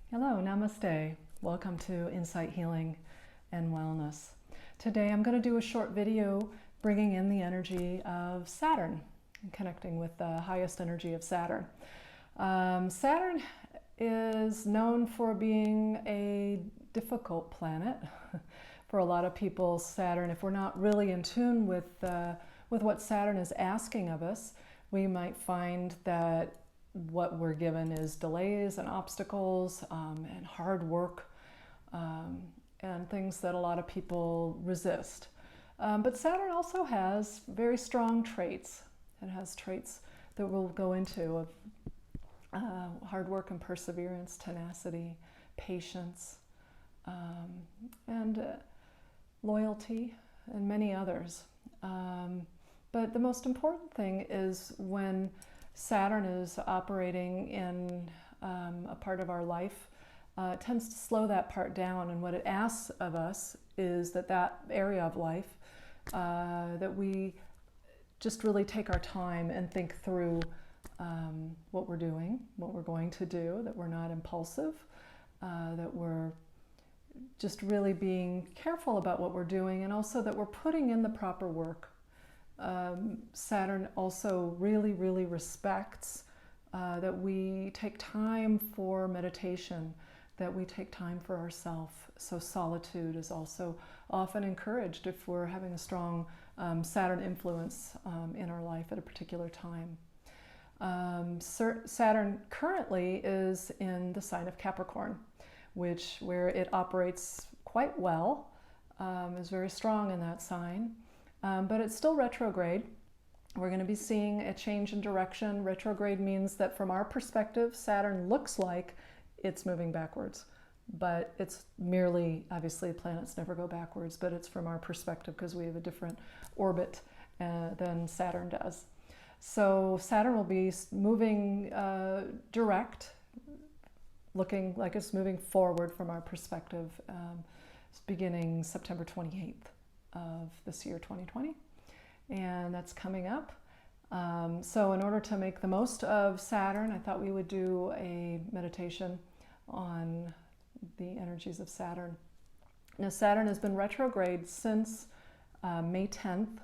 Hello, namaste. Welcome to Insight Healing and Wellness. Today I'm going to do a short video bringing in the energy of Saturn and connecting with the highest energy of Saturn. Saturn is known for being a difficult planet. For a lot of people, Saturn, if we're not really in tune with what Saturn is asking of us, we might find that what we're given is delays and obstacles and hard work and things that a lot of people resist. But Saturn also has very strong traits. It has traits that we'll go into of hard work and perseverance, tenacity, patience, and loyalty, and many others. But the most important thing is when Saturn is operating in a part of our life, it tends to slow that part down, and what it asks of us is that area of life, that we just really take our time and think through what we're doing, what we're going to do, that we're not impulsive, that we're just really being careful about what we're doing, and also that we're putting in the proper work. Saturn also really respects that we take time for meditation, that we take time for ourselves. So solitude is also often encouraged if we're having a strong Saturn influence in our life at a particular time. Saturn currently is in the sign of Capricorn, where it operates quite well, is very strong in that sign. But it's still retrograde. We're going to be seeing a change in direction. Retrograde means that from our perspective, Saturn looks like it's moving backwards. But it's merely, obviously planets never go backwards, but it's from our perspective because we have a different orbit than Saturn does. So Saturn will be moving direct, looking like it's moving forward from our perspective, beginning September 28th. Of this year 2020, and that's coming up. So in order to make the most of Saturn, I thought we would do a meditation on the energies of Saturn. Now Saturn has been retrograde since May 10th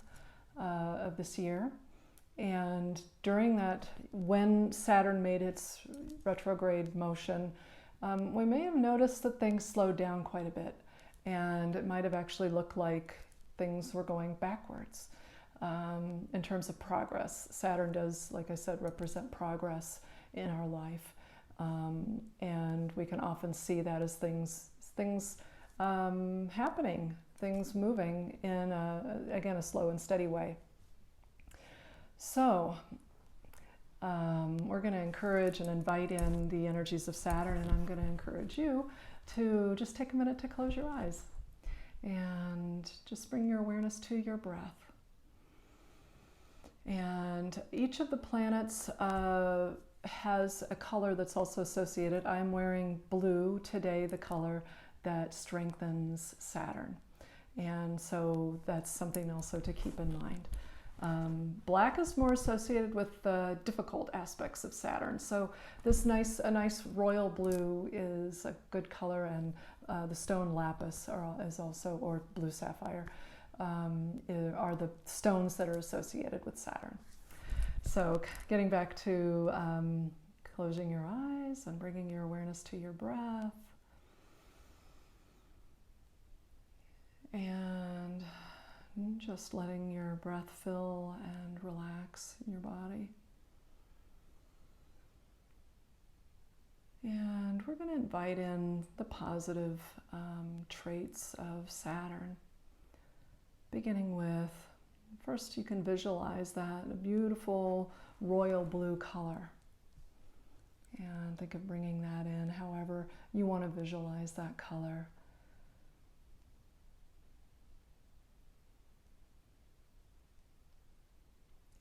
of this year, and during that, when Saturn made its retrograde motion, we may have noticed that things slowed down quite a bit, and it might have actually looked like things were going backwards in terms of progress. Saturn does, like I said, represent progress in our life, and we can often see that as things happening, things moving in again a slow and steady way. So we're going to encourage and invite in the energies of Saturn, and I'm going to encourage you to just take a minute to close your eyes and just bring your awareness to your breath. And each of the planets has a color that's also associated. I'm wearing blue today, the color that strengthens Saturn. And so that's something also to keep in mind. Black is more associated with the difficult aspects of Saturn. So a nice royal blue is a good color, and the stone lapis is also, or blue sapphire, are the stones that are associated with Saturn. So getting back to closing your eyes and bringing your awareness to your breath. And just letting your breath fill and relax in your body. And we're going to invite in the positive traits of Saturn, beginning with, first you can visualize that, a beautiful royal blue color. And think of bringing that in however you want to visualize that color.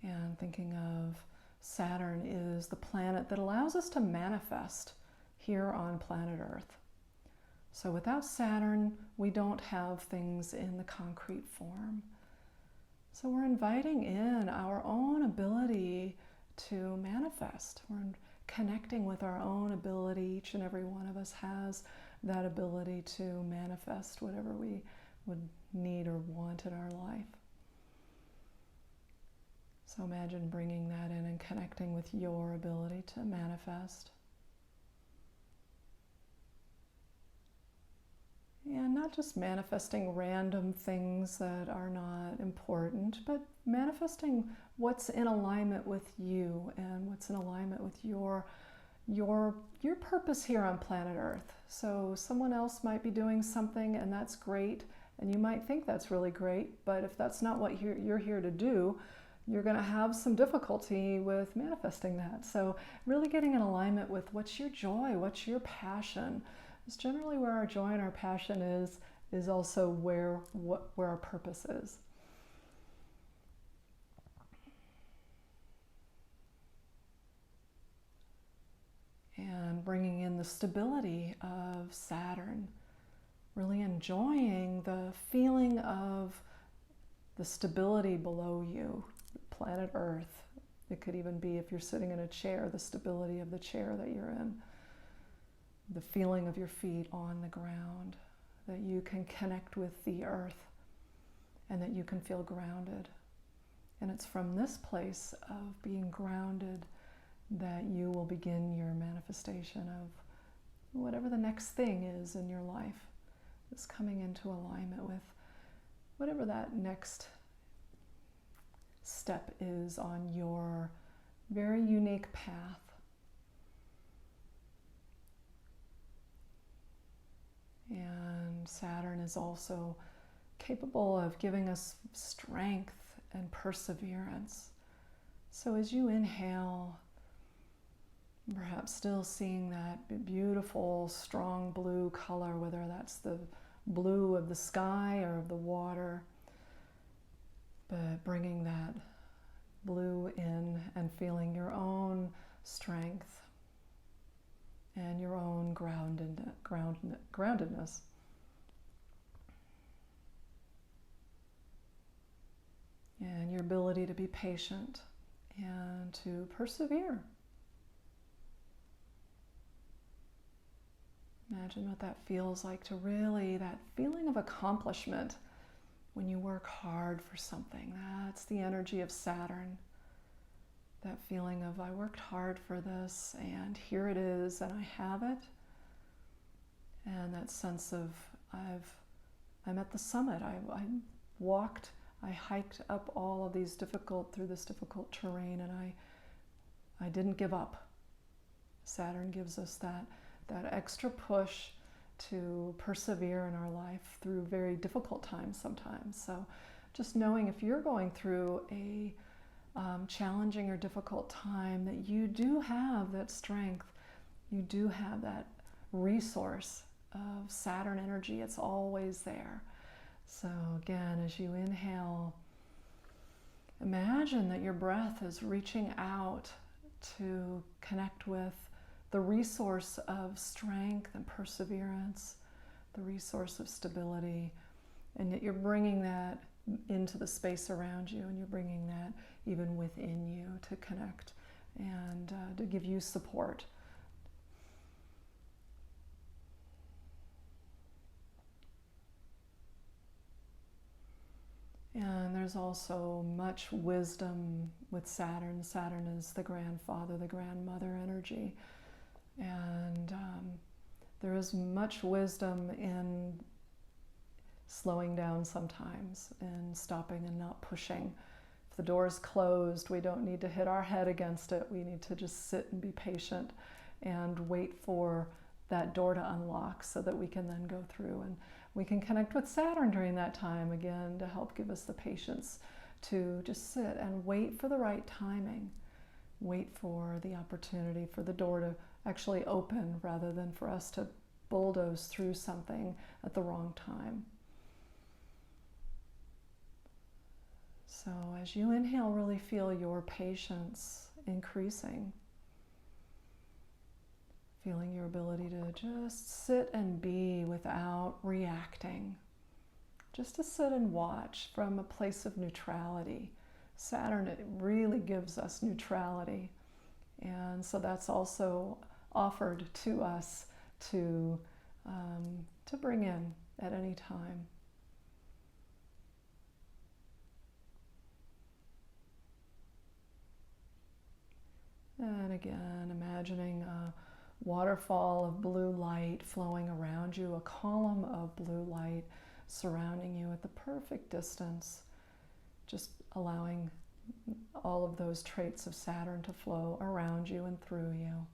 And thinking of Saturn is the planet that allows us to manifest here on planet Earth. So without Saturn, we don't have things in the concrete form. So we're inviting in our own ability to manifest. We're connecting with our own ability. Each and every one of us has that ability to manifest whatever we would need or want in our life. So imagine bringing that in and connecting with your ability to manifest. And not just manifesting random things that are not important, but manifesting what's in alignment with you and what's in alignment with your purpose here on planet Earth. So someone else might be doing something and that's great, and you might think that's really great, but if that's not what you're here to do, you're going to have some difficulty with manifesting that. So really getting in alignment with what's your joy, what's your passion. It's generally where our joy and our passion is also where our purpose is. And bringing in the stability of Saturn, really enjoying the feeling of the stability below you, planet Earth. It could even be, if you're sitting in a chair, the stability of the chair that you're in, the feeling of your feet on the ground, that you can connect with the earth and that you can feel grounded. And it's from this place of being grounded that you will begin your manifestation of whatever the next thing is in your life. It's coming into alignment with whatever that next step is on your very unique path. And Saturn is also capable of giving us strength and perseverance. So as you inhale, perhaps still seeing that beautiful, strong blue color, whether that's the blue of the sky or of the water, but bringing that blue in and feeling your own strength and your own groundedness. And your ability to be patient and to persevere. Imagine what that feels like, to really, that feeling of accomplishment when you work hard for something. That's the energy of Saturn. That feeling of, I worked hard for this and here it is and I have it. And that sense of, I'm at the summit. I walked, I hiked up all of these through this difficult terrain, and I didn't give up. Saturn gives us that extra push to persevere in our life through very difficult times sometimes. So just knowing, if you're going through a challenging or difficult time, that you do have that strength, you do have that resource of Saturn energy. It's always there. So again, as you inhale, imagine that your breath is reaching out to connect with the resource of strength and perseverance, the resource of stability, and that you're bringing that into the space around you, and you're bringing that even within you to connect and to give you support. And there's also much wisdom with Saturn. Saturn is the grandfather, the grandmother energy. And there is much wisdom in slowing down sometimes and stopping and not pushing. If the door is closed, we don't need to hit our head against it. We need to just sit and be patient and wait for that door to unlock so that we can then go through. And we can connect with Saturn during that time again to help give us the patience to just sit and wait for the right timing. Wait for the opportunity for the door to actually open rather than for us to bulldoze through something at the wrong time. So as you inhale, really feel your patience increasing. Feeling your ability to just sit and be without reacting. Just to sit and watch from a place of neutrality. Saturn, it really gives us neutrality. And And so that's also offered to us to bring in at any time. And again, imagining a waterfall of blue light flowing around you, a column of blue light surrounding you at the perfect distance, just allowing all of those traits of Saturn to flow around you and through you.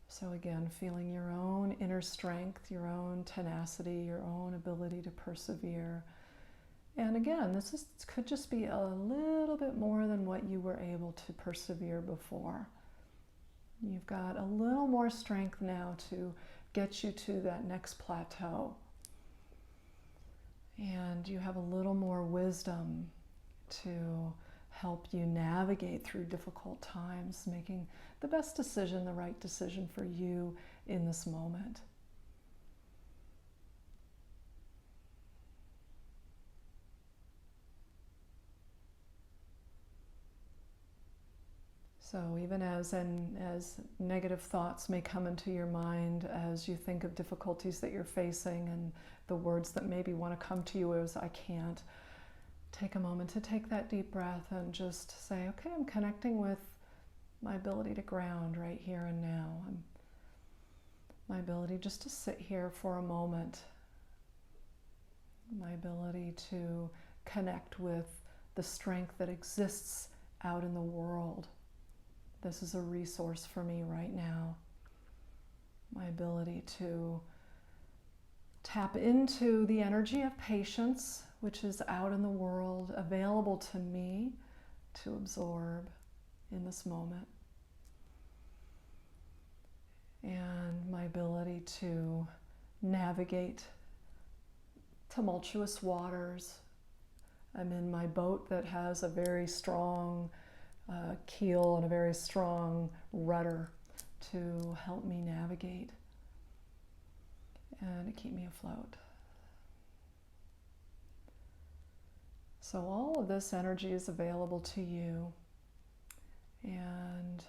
So again, feeling your own inner strength, your own tenacity, your own ability to persevere. And again, this could just be a little bit more than what you were able to persevere before. You've got a little more strength now to get you to that next plateau. And you have a little more wisdom to help you navigate through difficult times, making the best decision, the right decision for you in this moment. So even as negative thoughts may come into your mind as you think of difficulties that you're facing, and the words that maybe want to come to you as "I can't," take a moment to take that deep breath and just say, okay, I'm connecting with my ability to ground right here and now. My ability just to sit here for a moment. My ability to connect with the strength that exists out in the world. This is a resource for me right now. My ability to tap into the energy of patience, which is out in the world, available to me to absorb in this moment. And my ability to navigate tumultuous waters. I'm in my boat that has a very strong keel and a very strong rudder to help me navigate and to keep me afloat. So all of this energy is available to you, and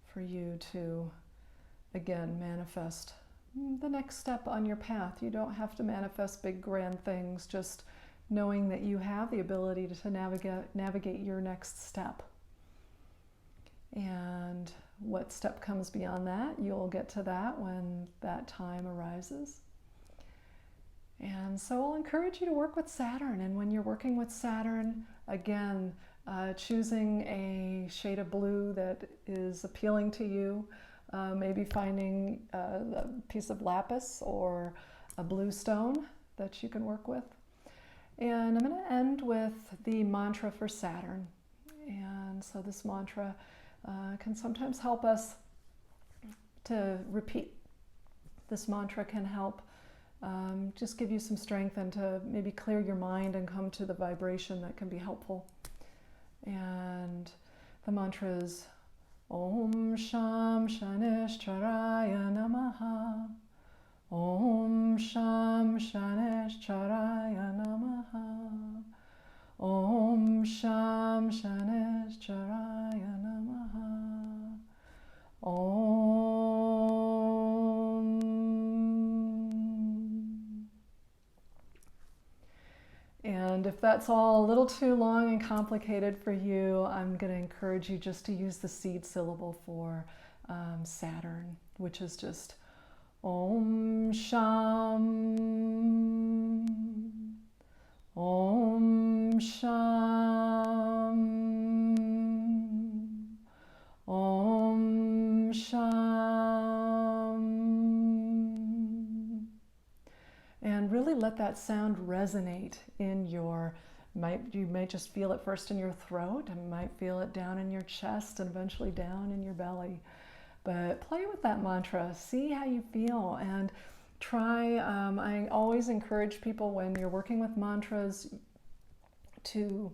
for you to, again, manifest the next step on your path. You don't have to manifest big grand things, just knowing that you have the ability to navigate your next step. And what step comes beyond that, you'll get to that when that time arises. And so I'll encourage you to work with Saturn. And when you're working with Saturn, again, choosing a shade of blue that is appealing to you, maybe finding a piece of lapis or a blue stone that you can work with. And I'm going to end with the mantra for Saturn. And so this mantra can sometimes help us to repeat. This mantra can help just give you some strength and to maybe clear your mind and come to the vibration that can be helpful. And the mantra is Om Sham Shaneshcharaya Namaha. Om Sham Shaneshcharaya Namaha. Om Sham Shaneshcharaya Namaha. Om. And if that's all a little too long and complicated for you, I'm going to encourage you just to use the seed syllable for Saturn, which is just Om Sham. Om Sham. Om Sham. And really let that sound resonate in your, you may just feel it first in your throat, and might feel it down in your chest and eventually down in your belly. But play with that mantra, see how you feel, and try, I always encourage people when you're working with mantras to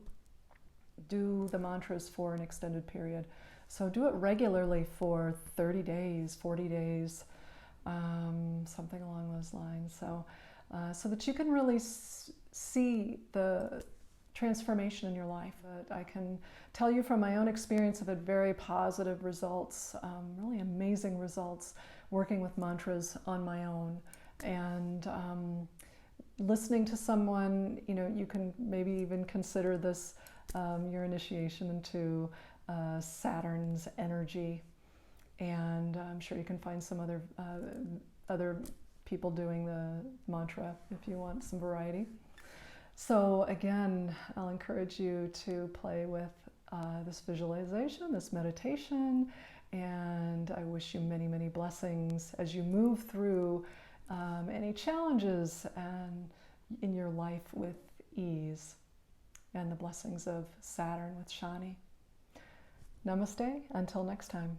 do the mantras for an extended period. So do it regularly for 30 days, 40 days, something along those lines. So that you can really see the transformation in your life. I can tell you from my own experience, I've had very positive results, really amazing results working with mantras on my own. And listening to someone, you can maybe even consider this your initiation into Saturn's energy. And I'm sure you can find some other people doing the mantra if you want some variety. So again, I'll encourage you to play with this visualization, this meditation, and I wish you many, many blessings as you move through any challenges and in your life with ease, and the blessings of Saturn with Shani. Namaste, until next time.